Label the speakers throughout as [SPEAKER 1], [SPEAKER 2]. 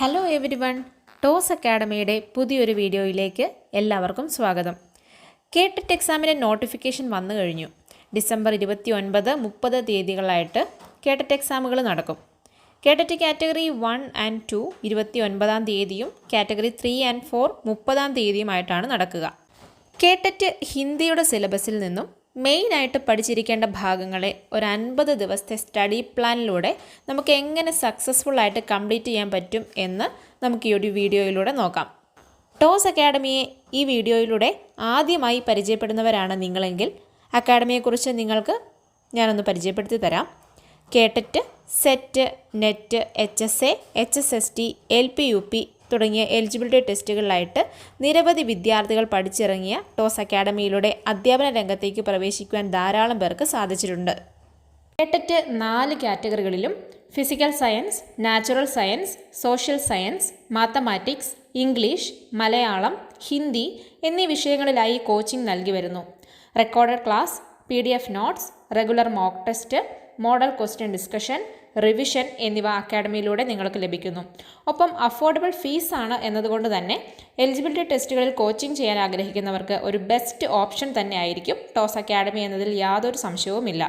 [SPEAKER 1] Hello every one, toss അക്കാഡമിയുടെ പുതിയൊരു വീഡിയോയിലേക്ക് എല്ലാവർക്കും സ്വാഗതം. കേട്ടറ്റ് എക്സാമിൻ്റെ നോട്ടിഫിക്കേഷൻ വന്നു കഴിഞ്ഞു. ഡിസംബർ 29, 30 തീയതികളായിട്ട് കേട്ടറ്റ് എക്സാമുകൾ നടക്കും. കേട്ടറ്റ് കാറ്റഗറി 1 and 2 29-ാം തീയതിയും കാറ്റഗറി 3 and 4 30-ാം തീയതിയുമായിട്ടാണ് നടക്കുക. കേട്ടറ്റ് ഹിന്ദിയുടെ സിലബസിൽ നിന്നും മെയിനായിട്ട് പഠിച്ചിരിക്കേണ്ട ഭാഗങ്ങളെ ഒരു 50 ദിവസത്തെ സ്റ്റഡി പ്ലാനിലൂടെ നമുക്ക് എങ്ങനെ സക്സസ്ഫുള്ളായിട്ട് കംപ്ലീറ്റ് ചെയ്യാൻ പറ്റും എന്ന് നമുക്ക് ഈ ഒരു വീഡിയോയിലൂടെ നോക്കാം. ടോസ് അക്കാഡമിയെ ഈ വീഡിയോയിലൂടെ ആദ്യമായി പരിചയപ്പെടുന്നവരാണ് നിങ്ങളെങ്കിൽ അക്കാഡമിയെക്കുറിച്ച് നിങ്ങൾക്ക് ഞാനൊന്ന് പരിചയപ്പെടുത്തി തരാം. KTET, SET, NET, HSA, HSST, LP-UP തുടങ്ങിയ എലിജിബിലിറ്റി ടെസ്റ്റുകളിലായിട്ട് നിരവധി വിദ്യാർത്ഥികൾ പഠിച്ചിറങ്ങിയ ടോസ് അക്കാഡമിയിലൂടെ അധ്യാപന രംഗത്തേക്ക് പ്രവേശിക്കുവാൻ ധാരാളം പേർക്ക് സാധിച്ചിട്ടുണ്ട്. കേട്ടറ്റ് 4 കാറ്റഗറികളിലും physical science, natural science, social science, mathematics, English, Malayalam, Hindi എന്നീ വിഷയങ്ങളിലായി കോച്ചിങ് നൽകി വരുന്നു. Recorded class, PDF notes, regular mock test, model question discussion, revision എന്നിവ അക്കാഡമിയിലൂടെ നിങ്ങൾക്ക് ലഭിക്കുന്നു. ഒപ്പം അഫോർഡബിൾ ഫീസാണ് എന്നതുകൊണ്ട് തന്നെ എലിജിബിലിറ്റി ടെസ്റ്റുകളിൽ കോച്ചിങ് ചെയ്യാൻ ആഗ്രഹിക്കുന്നവർക്ക് ഒരു ബെസ്റ്റ് ഓപ്ഷൻ തന്നെ ആയിരിക്കും ടോസ് അക്കാഡമി എന്നതിൽ യാതൊരു സംശയവുമില്ല.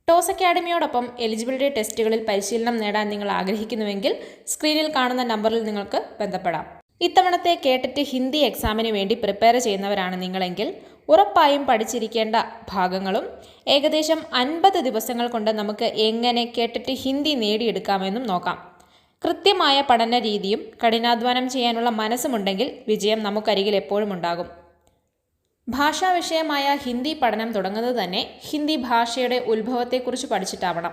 [SPEAKER 1] ടോസ് അക്കാഡമിയോടൊപ്പം എലിജിബിലിറ്റി ടെസ്റ്റുകളിൽ പരിശീലനം നേടാൻ നിങ്ങൾ ആഗ്രഹിക്കുന്നുവെങ്കിൽ സ്ക്രീനിൽ കാണുന്ന നമ്പറിൽ നിങ്ങൾക്ക് ബന്ധപ്പെടാം. ഇത്തവണത്തെ കേട്ടറ്റ് ഹിന്ദി എക്സാമിന് വേണ്ടി പ്രിപ്പയർ ചെയ്യുന്നവരാണ് നിങ്ങളെങ്കിൽ ഉറപ്പായും പഠിച്ചിരിക്കേണ്ട ഭാഗങ്ങളും ഏകദേശം 50 ദിവസങ്ങൾ കൊണ്ട് നമുക്ക് എങ്ങനെ കേട്ടറ്റ് ഹിന്ദി നേടിയെടുക്കാമെന്നും നോക്കാം. കൃത്യമായ പഠന രീതിയും കഠിനാധ്വാനം ചെയ്യാനുള്ള മനസ്സുമുണ്ടെങ്കിൽ വിജയം നമുക്കരികിൽ എപ്പോഴും ഉണ്ടാകും. ഭാഷാ വിഷയമായ ഹിന്ദി പഠനം തുടങ്ങുന്നത് തന്നെ ഹിന്ദി ഭാഷയുടെ ഉത്ഭവത്തെക്കുറിച്ച് പഠിച്ചിട്ടാവണം.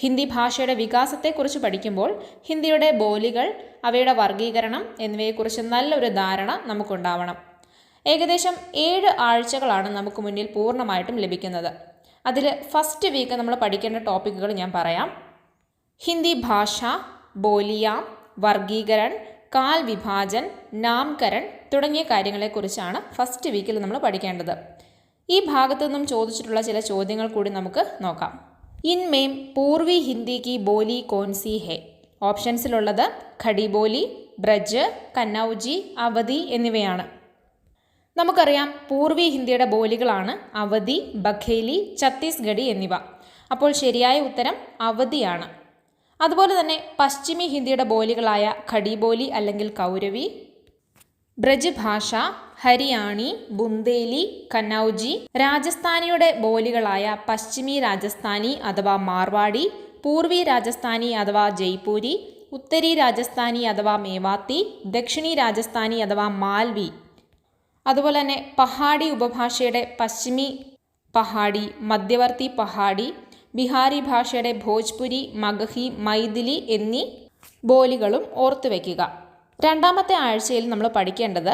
[SPEAKER 1] ഹിന്ദി ഭാഷയുടെ വികാസത്തെക്കുറിച്ച് പഠിക്കുമ്പോൾ ഹിന്ദിയുടെ ബോലികൾ, അവയുടെ വർഗീകരണം എന്നിവയെക്കുറിച്ച് നല്ലൊരു ധാരണ നമുക്കുണ്ടാവണം. ഏകദേശം 7 ആഴ്ചകളാണ് നമുക്ക് മുന്നിൽ പൂർണ്ണമായിട്ടും ലഭിക്കുന്നത്. അതിൽ ഫസ്റ്റ് വീക്ക് നമ്മൾ പഠിക്കേണ്ട ടോപ്പിക്കുകൾ ഞാൻ പറയാം. ഹിന്ദി ഭാഷ, ബോലിയാം, വർഗീകരൺ, കാൽ വിഭാജൻ, നാംകരൺ തുടങ്ങിയ കാര്യങ്ങളെക്കുറിച്ചാണ് ഫസ്റ്റ് വീക്കിൽ നമ്മൾ പഠിക്കേണ്ടത്. ഈ ഭാഗത്തു നിന്നും ചോദിച്ചിട്ടുള്ള ചില ചോദ്യങ്ങൾ കൂടി നമുക്ക് നോക്കാം. ഇൻമേം പൂർവി ഹിന്ദി കി ബോലി കോൻസി ഹെ? ഓപ്ഷൻസിലുള്ളത് ഖടി ബോലി, ബ്രജ്, കന്നൗജി, അവധി എന്നിവയാണ്. നമുക്കറിയാം പൂർവി ഹിന്ദിയുടെ ബോലികളാണ് അവധി, ബഘേലി, ഛത്തീസ്ഗഡി എന്നിവ. അപ്പോൾ ശരിയായ ഉത്തരം അവധിയാണ്. അതുപോലെ തന്നെ പശ്ചിമി ഹിന്ദിയുടെ ബോലികളായ ഖടി ബോലി അല്ലെങ്കിൽ കൗരവി, ബ്രജ് ഭാഷ, ഹരിയാണി, ബുന്ദേലി, കന്നൗജി, രാജസ്ഥാനിയുടെ ബോലികളായ പശ്ചിമി രാജസ്ഥാനി അഥവാ മാർവാടി, പൂർവി രാജസ്ഥാനി അഥവാ ജയ്പൂരി, ഉത്തരി രാജസ്ഥാനി അഥവാ മേവാത്തി, ദക്ഷിണി രാജസ്ഥാനി അഥവാ മാൽവി. അതുപോലെ തന്നെ പഹാഡി ഉപഭാഷയുടെ പശ്ചിമി പഹാഡി, മധ്യവർത്തി പഹാഡി, ബിഹാരി ഭാഷയുടെ ഭോജ്പുരി, മഗഹി, മൈഥിലി എന്നീ ബോലികളും ഓർത്തുവെക്കുക. രണ്ടാമത്തെ ആഴ്ചയിൽ നമ്മൾ പഠിക്കേണ്ടത്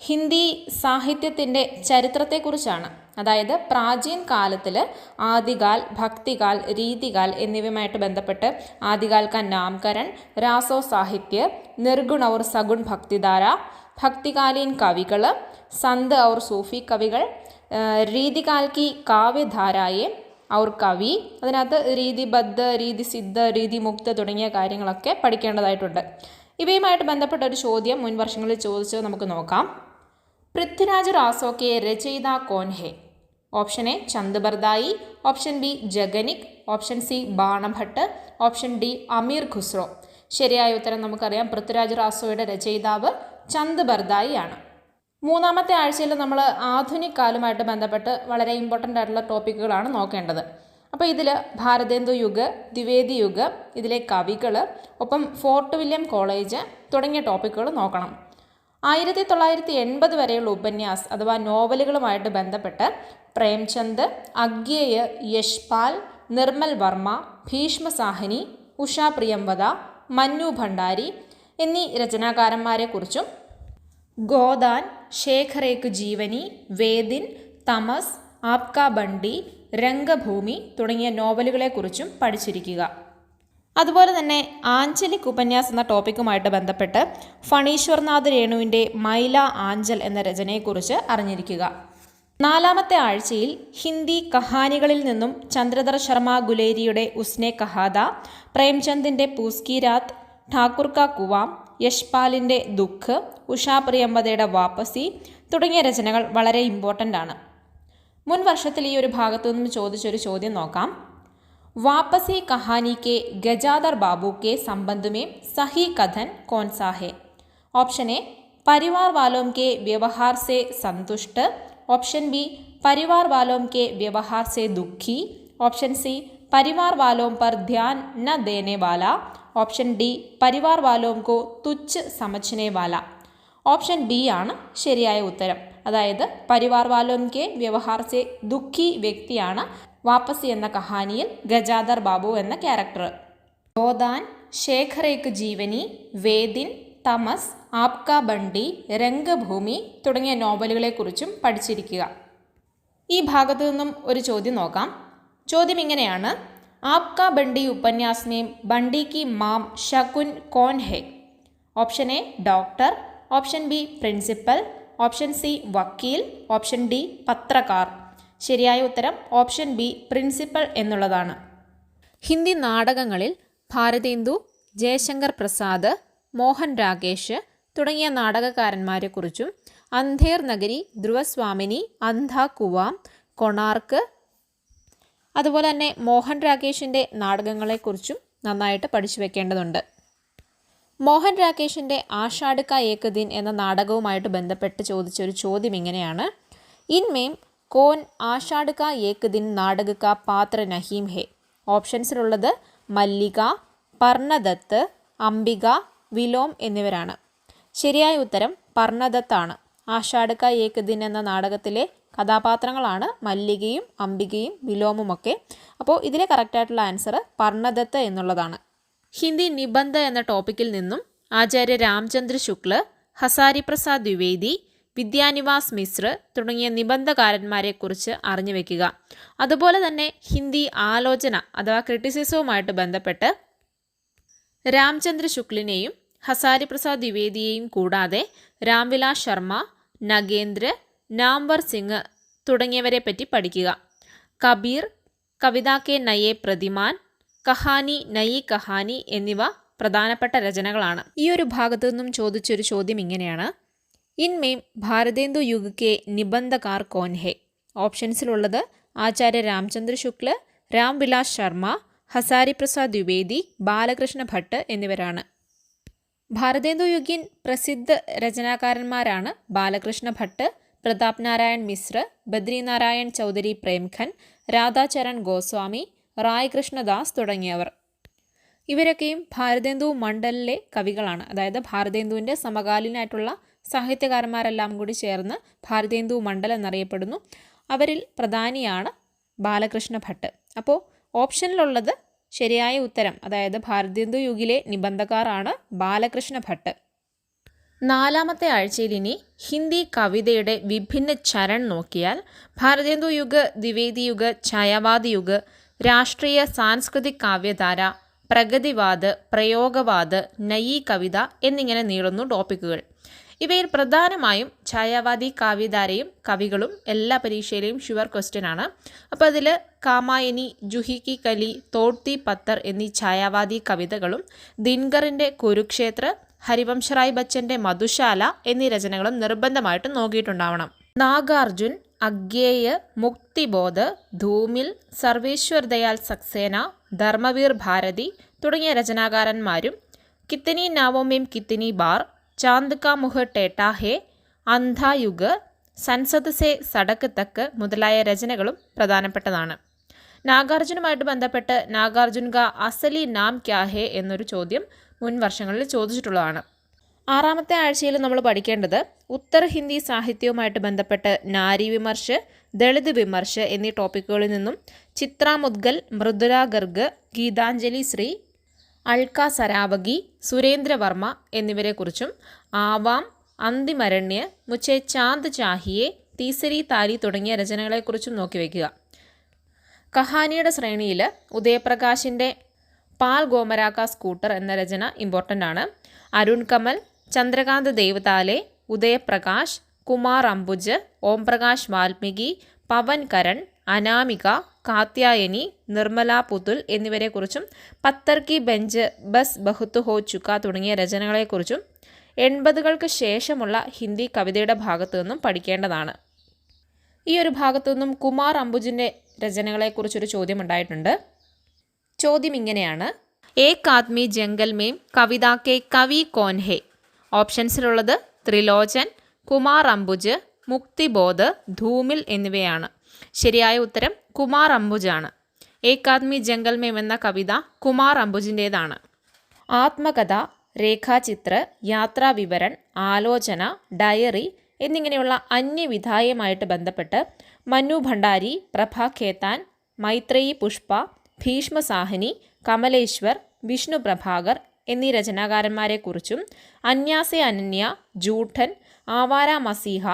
[SPEAKER 1] ഹിന്ദി സാഹിത്യത്തിൻ്റെ ചരിത്രത്തെക്കുറിച്ചാണ്. അതായത് പ്രാചീൻ കാലത്തിൽ ആദികാൽ, ഭക്തികാൽ, രീതികാൽ എന്നിവയുമായിട്ട് ബന്ധപ്പെട്ട് ആദികാൽ കാ നാംകരൺ, രാസോ സാഹിത്യ, നിർഗുൺ ഔർ സഗുൺ ഭക്തിധാര, ഭക്തികാലീൻ കവികൾ, സന്ത് ഔർ സൂഫി കവികൾ, രീതികാൽ കി കാവ്യധാരായെ ഔർ കവി, അതിനകത്ത് രീതിബദ്ധ, രീതി സിദ്ധ, രീതി മുക്ത തുടങ്ങിയ കാര്യങ്ങളൊക്കെ പഠിക്കേണ്ടതായിട്ടുണ്ട്. ഇവയുമായിട്ട് ബന്ധപ്പെട്ട ഒരു ചോദ്യം മുൻ വർഷങ്ങളിൽ ചോദിച്ചത് നമുക്ക് നോക്കാം. പൃഥ്വിരാജ് റാസോ കെ രചയിത കോൻ ഹെ? Option A Chand Bardai, option B Jagnik, option C Banabhatt, option D Amir Khusro. ശരിയായ ഉത്തരം നമുക്കറിയാം, പൃഥ്വിരാജ് റാസോയുടെ രചയിതാവ് ചന്ദ് ബർദായി ആണ്. മൂന്നാമത്തെ ആഴ്ചയിൽ നമ്മൾ ആധുനിക് കാലമായിട്ട് ബന്ധപ്പെട്ട് വളരെ ഇമ്പോർട്ടൻ്റ് ആയിട്ടുള്ള ടോപ്പിക്കുകളാണ് നോക്കേണ്ടത്. അപ്പോൾ ഇതിൽ ഭാരതേന്ദു യുഗ്, ദ്വിവേദി യുഗ്, ഇതിലെ കവികൾ, ഒപ്പം ഫോർട്ട് വില്യം കോളേജ് തുടങ്ങിയ ടോപ്പിക്കുകൾ നോക്കണം. 1980 വരെയുള്ള ഉപന്യാസ് അഥവാ നോവലുകളുമായിട്ട് ബന്ധപ്പെട്ട് പ്രേംചന്ദ്, അഗ്യേയ്, യശ്പാൽ, നിർമ്മൽ വർമ്മ, ഭീഷ്മ സാഹനി, ഉഷ പ്രിയംവദ, മന്നു ഭണ്ഡാരി എന്നീ രചനാകാരന്മാരെക്കുറിച്ചും ഗോദാൻ, ശേഖരേക്ക് ജീവനി, വേദിൻ, തമസ്, ആപ്കാ ബണ്ടി, രംഗഭൂമി തുടങ്ങിയ നോവലുകളെക്കുറിച്ചും പഠിച്ചിരിക്കുക. അതുപോലെ തന്നെ ആഞ്ചലിക് ഉപന്യാസ് എന്ന ടോപ്പിക്കുമായിട്ട് ബന്ധപ്പെട്ട് ഫണീശ്വർനാഥ് രേണുവിൻ്റെ മൈല ആഞ്ചൽ എന്ന രചനയെക്കുറിച്ച് അറിഞ്ഞിരിക്കുക. നാലാമത്തെ ആഴ്ചയിൽ ഹിന്ദി കഹാനികളിൽ നിന്നും ചന്ദ്രധർ ശർമ്മ ഗുലേരിയുടെ ഉസ്നെ കഹാദ, പ്രേംചന്ദിൻ്റെ പൂസ്കി രാത്, ഠാക്കൂർ കാ കുവാം, യശ്പാലിൻ്റെ ദുഃഖ്, ഉഷാ പ്രിയംവദയുടെ വാപ്പസി തുടങ്ങിയ രചനകൾ വളരെ ഇമ്പോർട്ടൻ്റ് ആണ്. മുൻ വർഷത്തിൽ ഈ ഒരു ഭാഗത്തു നിന്നും ചോദിച്ചൊരു ചോദ്യം നോക്കാം. വാപ്പസി കഹാനി കെ ഗജാദർ ബാബു കെ സംബന്ധ में सही कथन कौन सा है? ऑप्शन ए परिवार वालों के व्यवहार से संतुष्ट, ऑप्शन बी परिवार वालों के व्यवहार से दुखी, ऑप्शन सी परिवार वालों पर ध्यान न देने वाला, ऑप्शन डी परिवार वालों को तुच्छ समझने वाला. ഓപ്ഷൻ ബി ആണ് ശരിയായ ഉത്തരം. അതായത് പരിവാർ വാലോം കെ വ്യവഹാർ സെ ദുഃഖി വ്യക്തിയാണ് വാപ്പസി എന്ന കഹാനിയിൽ ഗജാദർ ബാബു എന്ന ക്യാരക്ടർ. ഗോദാൻ, ശേഖർ ഏക് ജീവനി, വേദിൻ, തമസ്, ആപ്കാ ബണ്ടി, രംഗഭൂമി തുടങ്ങിയ നോവലുകളെക്കുറിച്ചും പഠിച്ചിരിക്കുക. ഈ ഭാഗത്തു നിന്നും ഒരു ചോദ്യം നോക്കാം. ചോദ്യം ഇങ്ങനെയാണ്. ആപ്കാ ബണ്ടി ഉപന്യാസ് में ബണ്ടി की मां शकुन कौन है? Option A doctor, option B principal, option C വക്കീൽ, ഓപ്ഷൻ ഡി പത്രക്കാർ. ശരിയായ ഉത്തരം ഓപ്ഷൻ ബി പ്രിൻസിപ്പൽ എന്നുള്ളതാണ്. ഹിന്ദി നാടകങ്ങളിൽ ഭാരതേന്ദു, ജയശങ്കർ പ്രസാദ്, മോഹൻ രാകേഷ് തുടങ്ങിയ നാടകകാരന്മാരെക്കുറിച്ചും അന്ധേർ നഗരി, ധ്രുവസ്വാമിനി, അന്ധ കുവാം, കൊണാർക്ക് അതുപോലെ തന്നെ മോഹൻ രാകേഷിൻ്റെ നാടകങ്ങളെക്കുറിച്ചും നന്നായിട്ട് പഠിച്ചു വെക്കേണ്ടതുണ്ട്. മോഹൻ രാകേഷിൻ്റെ ആഷാഢ് കാ ഏക് ദിൻ എന്ന നാടകവുമായിട്ട് ബന്ധപ്പെട്ട് ചോദിച്ചൊരു ചോദ്യം ഇങ്ങനെയാണ്. ഇൻമേം കോൻ ആഷാഢ് കാ ഏക് ദിൻ നാടക കാ പാത്ര നഹീം ഹെ? ഓപ്ഷൻസിലുള്ളത് മല്ലിക, പർണദത്ത്, അംബിക, വിലോം എന്നിവരാണ്. ശരിയായ ഉത്തരം പർണദത്താണ്. ആഷാഢ് കാ ഏക് ദിൻ എന്ന നാടകത്തിലെ കഥാപാത്രങ്ങളാണ് മല്ലികയും അംബികയും വിലോമുമൊക്കെ. അപ്പോൾ ഇതിലെ കറക്റ്റായിട്ടുള്ള ആൻസർ പർണദത്ത് എന്നുള്ളതാണ്. ഹിന്ദി നിബന്ധ എന്ന ടോപ്പിക്കിൽ നിന്നും ആചാര്യ രാംചന്ദ്ര ശുക്ല, ഹസാരി പ്രസാദ് ദ്വിവേദി, വിദ്യാനിവാസ് മിശ്ര തുടങ്ങിയ നിബന്ധകാരന്മാരെക്കുറിച്ച് അറിഞ്ഞു വയ്ക്കുക. അതുപോലെ തന്നെ ഹിന്ദി ആലോചന അഥവാ ക്രിറ്റിസിസവുമായിട്ട് ബന്ധപ്പെട്ട് രാംചന്ദ്ര ശുക്ലിനെയും ഹസാരി പ്രസാദ് ദ്വിവേദിയെയും കൂടാതെ രാംവിലാസ് ശർമ്മ, നഗേന്ദ്ര, നാംവർ സിംഗ് തുടങ്ങിയവരെ പറ്റി പഠിക്കുക. കബീർ, കവിതാ കെ നയെ പ്രതിമാൻ, കഹാനി നയി കഹാനി എന്നിവ പ്രധാനപ്പെട്ട രചനകളാണ്. ഈ ഒരു ഭാഗത്തു നിന്നും ചോദിച്ചൊരു ചോദ്യം ഇങ്ങനെയാണ്. ഇൻമേം ഭാരതേന്ദു യുഗ് കെ നിബന്ധകാർ കോൻ ഹെ? ഓപ്ഷൻസിലുള്ളത് ആചാര്യ രാംചന്ദ്ര ശുക്ല, രാംവിലാസ് ശർമ്മ, ഹസാരി പ്രസാദ് ദ്വിവേദി, ബാലകൃഷ്ണ ഭട്ട് എന്നിവരാണ്. ഭാരതേന്ദു യുഗിൻ പ്രസിദ്ധ രചനാകാരന്മാരാണ് ബാലകൃഷ്ണ ഭട്ട്, പ്രതാപ് നാരായൺ മിശ്ര, ബദ്രിനാരായൺ ചൗധരി പ്രേംഖൻ, രാധാചരൺ ഗോസ്വാമി, റായ് കൃഷ്ണദാസ് തുടങ്ങിയവർ. ഇവരൊക്കെയും ഭാരതേന്ദു മണ്ഡലിലെ കവികളാണ്. അതായത് ഭാരതേന്ദുവിൻ്റെ സമകാലീനായിട്ടുള്ള സാഹിത്യകാരന്മാരെല്ലാം കൂടി ചേർന്ന് ഭാരതേന്ദു മണ്ഡൽ എന്നറിയപ്പെടുന്നു. അവരിൽ പ്രധാനിയാണ് ബാലകൃഷ്ണ ഭട്ട്. അപ്പോൾ ഓപ്ഷനിലുള്ളത് ശരിയായ ഉത്തരം അതായത് ഭാരതേന്ദു യുഗിലെ നിബന്ധകാരാണ് ബാലകൃഷ്ണ ഭട്ട്. നാലാമത്തെ ആഴ്ചയിൽ ഇനി ഹിന്ദി കവിതയുടെ വിഭിന്ന ചരൺ നോക്കിയാൽ ഭാരതേന്ദു യുഗ്, ദ്വിവേദി യുഗ്, ഛായാവാദി യുഗ്, രാഷ്ട്രീയ സാംസ്കൃതിക് കാവ്യധാര, പ്രഗതിവാദ്, പ്രയോഗവാദ്, നയീ കവിത എന്നിങ്ങനെ നീളുന്നു ടോപ്പിക്കുകൾ. ഇവയിൽ പ്രധാനമായും ഛായാവാദി കാവ്യധാരയും കവികളും എല്ലാ പരീക്ഷയിലെയും ഷുവർ ക്വസ്റ്റ്യൻ ആണ്. അപ്പോൾ അതിൽ കാമായനി, ജുഹി കി കലി, തോട്തി പത്തർ എന്നീ ഛായാവാദി കവിതകളും ദിൻകറിൻ്റെ കുരുക്ഷേത്ര, ഹരിവംശറായ് ബച്ചൻ്റെ മധുശാല എന്നീ രചനകളും നിർബന്ധമായിട്ട് നോക്കിയിട്ടുണ്ടാവണം. നാഗാർജുൻ, അഗ്യേയ, മുക്തിബോധ്, ധൂമിൽ, സർവേശ്വർ ദയാൽ സക്സേന, ധർമ്മവീർ ഭാരതി തുടങ്ങിയ രചനാകാരന്മാരും കിത്തനി നാവോമേം കിത്തനി ബാർ, ചാന്ദ് കാ മുഹ് ടേട്ടാ ഹേ, അന്ധായുഗ്, സൻസദ് സെ സടക്ക് തക്ക് മുതലായ രചനകളും പ്രധാനപ്പെട്ടതാണ്. നാഗാർജുനുമായിട്ട് ബന്ധപ്പെട്ട് നാഗാർജുൻ കാ അസലി നാം ക്യാ ഹേ എന്നൊരു ചോദ്യം മുൻ വർഷങ്ങളിൽ ചോദിച്ചിട്ടുള്ളതാണ്. ആറാമത്തെ ആഴ്ചയിൽ നമ്മൾ പഠിക്കേണ്ടത് ഉത്തർ ഹിന്ദി സാഹിത്യവുമായിട്ട് ബന്ധപ്പെട്ട് നാരി വിമർശ്, ദളിത് വിമർശ് എന്നീ ടോപ്പിക്കുകളിൽ നിന്നും ചിത്ര മുദ്ഗൽ, മൃദുല ഗർഗ്, ഗീതാഞ്ജലി ശ്രീ, അൾക്ക സരാവഗി, സുരേന്ദ്രവർമ്മ എന്നിവരെക്കുറിച്ചും ആവാം, അന്തിമരണ്യ, മുച്ചേ ചാന്ദ് ചാഹിയെ, തീസരി താരി തുടങ്ങിയ രചനകളെക്കുറിച്ചും നോക്കി വയ്ക്കുക. കഹാനിയുടെ ശ്രേണിയിൽ ഉദയപ്രകാശിൻ്റെ പാൽ ഗോമരാക്ക സ്കൂട്ടർ എന്ന രചന ഇമ്പോർട്ടൻ്റ് ആണ്. അരുൺ കമൽ, ചന്ദ്രകാന്ത് ദേവതാലെ, ഉദയപ്രകാശ്, കുമാർ അംബുജ്, ഓം പ്രകാശ് വാൽമീകി, പവൻ കരൺ, അനാമിക, കാത്യായനി, നിർമ്മല പുതുൽ എന്നിവരെക്കുറിച്ചും പത്തർ കി ബെഞ്ച്, ബസ് ബഹുത്ത് ഹോ ചുക്ക തുടങ്ങിയ രചനകളെക്കുറിച്ചും 80കൾക്ക് ശേഷമുള്ള ഹിന്ദി കവിതയുടെ ഭാഗത്തു നിന്നും പഠിക്കേണ്ടതാണ്. ഈ ഒരു ഭാഗത്തു നിന്നും കുമാർ അംബുജിൻ്റെ രചനകളെക്കുറിച്ചൊരു ചോദ്യം ഉണ്ടായിട്ടുണ്ട്. ചോദ്യം ഇങ്ങനെയാണ്: ഏക് ആദ്മി ജംഗൽ മേം കവിത കെ കവി കോൻ ഹെ? ഓപ്ഷൻസിലുള്ളത് ത്രിലോചൻ, കുമാർ അംബുജ്, മുക്തിബോധ്, ധൂമിൽ എന്നിവയാണ്. ശരിയായ ഉത്തരം കുമാർ അംബുജാണ്. ഏക് ആദ്മി ജംഗൽ മേം എന്ന കവിത കുമാർ അംബുജിൻ്റേതാണ്. ആത്മകഥ, രേഖാചിത്ര, യാത്രാവിവരൺ, ആലോചന, ഡയറി എന്നിങ്ങനെയുള്ള അന്യവിധായമായിട്ട് ബന്ധപ്പെട്ട് മനു ഭണ്ഡാരി, പ്രഭ ഖേത്താൻ, മൈത്രേയി പുഷ്പ, ഭീഷ്മ സാഹനി, കമലേശ്വർ, വിഷ്ണു പ്രഭാകർ എന്നീ രചനാകാരന്മാരെക്കുറിച്ചും അന്യാസെ അനന്യ, ജൂഠൻ, ആവാര മസീഹ,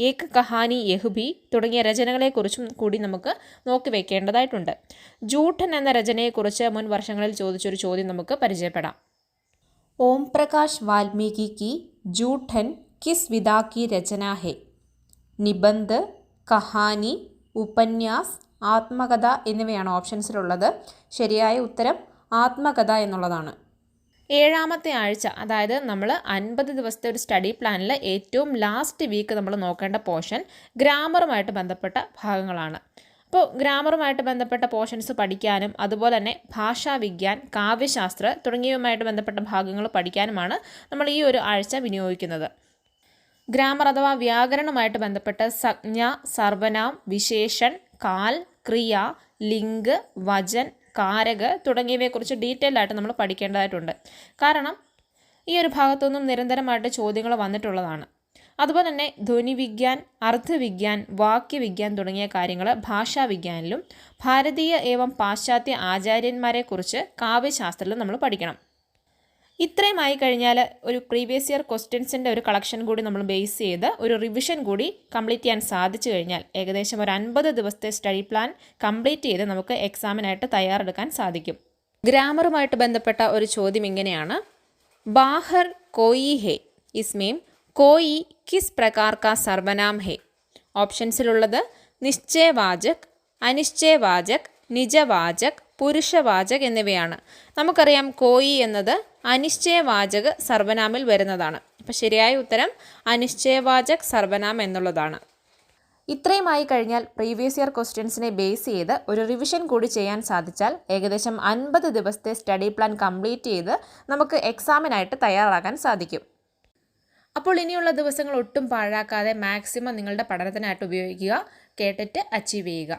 [SPEAKER 1] ഏക് കഹാനി യഹ്ബി തുടങ്ങിയ രചനകളെക്കുറിച്ചും കൂടി നമുക്ക് നോക്കി വയ്ക്കേണ്ടതായിട്ടുണ്ട്. ജൂഠൻ എന്ന രചനയെക്കുറിച്ച് മുൻ വർഷങ്ങളിൽ ചോദിച്ചൊരു ചോദ്യം നമുക്ക് പരിചയപ്പെടാം. ഓം പ്രകാശ് വാൽമീകി की जूठन किस विधा की रचना है? നിബന്ധ്, കഹാനി, ഉപന്യാസ്, ആത്മകഥ എന്നിവയാണ് ഓപ്ഷൻസിലുള്ളത്. ശരിയായ ഉത്തരം ആത്മകഥ എന്നുള്ളതാണ്. 7ാമത്തെ ആഴ്ച, അതായത് നമ്മൾ 50 ദിവസത്തെ ഒരു സ്റ്റഡി പ്ലാനിൽ ഏറ്റവും ലാസ്റ്റ് വീക്ക് നമ്മൾ നോക്കേണ്ട പോർഷൻ ഗ്രാമറുമായിട്ട് ബന്ധപ്പെട്ട ഭാഗങ്ങളാണ്. അപ്പോൾ ഗ്രാമറുമായിട്ട് ബന്ധപ്പെട്ട പോർഷൻസ് പഠിക്കാനും അതുപോലെ തന്നെ ഭാഷാവിജ്ഞാൻ, കാവ്യശാസ്ത്ര തുടങ്ങിയവയുമായിട്ട് ബന്ധപ്പെട്ട ഭാഗങ്ങൾ പഠിക്കാനുമാണ് നമ്മൾ ഈ ഒരു ആഴ്ച വിനിയോഗിക്കുന്നത്. ഗ്രാമർ അഥവാ വ്യാകരണവുമായിട്ട് ബന്ധപ്പെട്ട് സംജ്ഞ, സർവനാം, വിശേഷൺ, കാൽ, ക്രിയ, ലിംഗ്, വചൻ, കാരക് തുടങ്ങിയവയെക്കുറിച്ച് ഡീറ്റെയിൽ ആയിട്ട് നമ്മൾ പഠിക്കേണ്ടതായിട്ടുണ്ട്. കാരണം ഈ ഒരു ഭാഗത്തുനിന്നും നിരന്തരമായിട്ട് ചോദ്യങ്ങൾ വന്നിട്ടുള്ളതാണ്. അതുപോലെ തന്നെ ധ്വനിവിജ്ഞാൻ, അർത്ഥവിജ്ഞാൻ, വാക്യവിജ്ഞാൻ തുടങ്ങിയ കാര്യങ്ങൾ ഭാഷാവിജ്ഞാനിലും ഭാരതീയ ഏവം പാശ്ചാത്യ ആചാര്യന്മാരെക്കുറിച്ച് കാവ്യശാസ്ത്രത്തിലും നമ്മൾ പഠിക്കണം. ഇത്രയുമായി കഴിഞ്ഞാൽ ഒരു പ്രീവിയസ് ഇയർ ക്വസ്റ്റ്യൻസിൻ്റെ ഒരു കളക്ഷൻ കൂടി നമ്മൾ ബേസ് ചെയ്ത് ഒരു റിവിഷൻ കൂടി കംപ്ലീറ്റ് ചെയ്യാൻ സാധിച്ചു കഴിഞ്ഞാൽ ഏകദേശം ഒരു 50 ദിവസത്തെ സ്റ്റഡി പ്ലാൻ കംപ്ലീറ്റ് ചെയ്ത് നമുക്ക് എക്സാമിനായിട്ട് തയ്യാറെടുക്കാൻ സാധിക്കും. ഗ്രാമറുമായിട്ട് ബന്ധപ്പെട്ട ഒരു ചോദ്യം ഇങ്ങനെയാണ്: ബാഹർ കോയി ഹെ, ഇസ്മേം കോയി കിസ് പ്രകാർ കാ സർവനാം ഹെ? ഓപ്ഷൻസിലുള്ളത് നിശ്ചയവാചക്, അനിശ്ചയവാചക്, നിജവാചക്, പുരുഷവാചക് എന്നിവയാണ്. നമുക്കറിയാം കോയി എന്നത് അനിശ്ചയവാചക് സർവനാമിൽ വരുന്നതാണ്. അപ്പോൾ ശരിയായ ഉത്തരം അനിശ്ചയവാചക് സർവനാം എന്നുള്ളതാണ്. ഇത്രയുമായി കഴിഞ്ഞാൽ പ്രീവിയസ് ഇയർ ക്വസ്റ്റ്യൻസിനെ ബേസ് ചെയ്ത് ഒരു റിവിഷൻ കൂടി ചെയ്യാൻ സാധിച്ചാൽ ഏകദേശം 50 ദിവസത്തെ സ്റ്റഡി പ്ലാൻ കംപ്ലീറ്റ് ചെയ്ത് നമുക്ക് എക്സാമിനായിട്ട് തയ്യാറാക്കാൻ സാധിക്കും. അപ്പോൾ ഇനിയുള്ള ദിവസങ്ങൾ ഒട്ടും പാഴാക്കാതെ മാക്സിമം നിങ്ങളുടെ പഠനത്തിനായിട്ട് ഉപയോഗിക്കുക. കേട്ടിട്ട് അച്ചീവ് ചെയ്യുക.